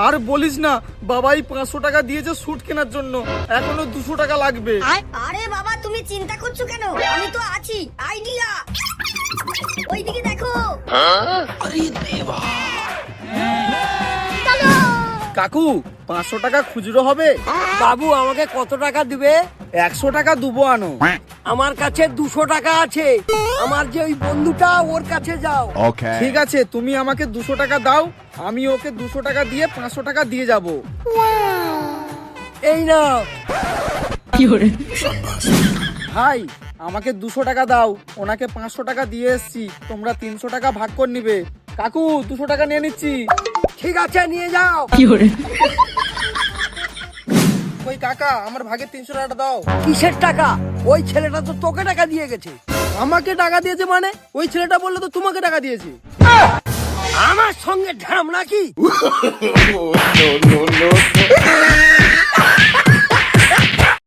আর বলিস না, বাবাই 500 টাকা দিয়েছে স্যুট কেনার জন্য, এখনো 200 টাকা লাগবে। আরে বাবা তুমি চিন্তা করছো কেন, আমি তো আছি। আইডিয়া, ওইদিকে দেখো। কাকু 500 টাকা খুচরো হবে? বাবু আমাকে কত টাকা দিবে? 100 টাকা দুবো আনো। আমার কাছে 200 টাকা আছে, আমার যে ওই বন্ধুটা ওর কাছে যাও। Okay. ঠিক আছে, তুমি আমাকে 200 টাকা দাও, আমি ওকে 200 টাকা দিয়ে 500 টাকা দিয়ে যাব। এই না ভাই আমাকে 200 টাকা দাও, ওনাকে 500 টাকা দিয়ে এসছি, তোমরা 300 টাকা ভাগ করে নিবে। কাকু 200 টাকা নিয়ে নিচ্ছি। ঠিক আছে নিয়ে যাও। ওই কাকা আমার ভাগে 300 টাকা দাও। কিসের টাকা? ওই ছেলেটা তো তোকে টাকা দিয়ে গেছে। আমাকে টাকা দিয়েছে মানে? ওই ছেলেটা বললো তো তোমাকে টাকা দিয়েছে। আমার সঙ্গে ঢাম নাকি?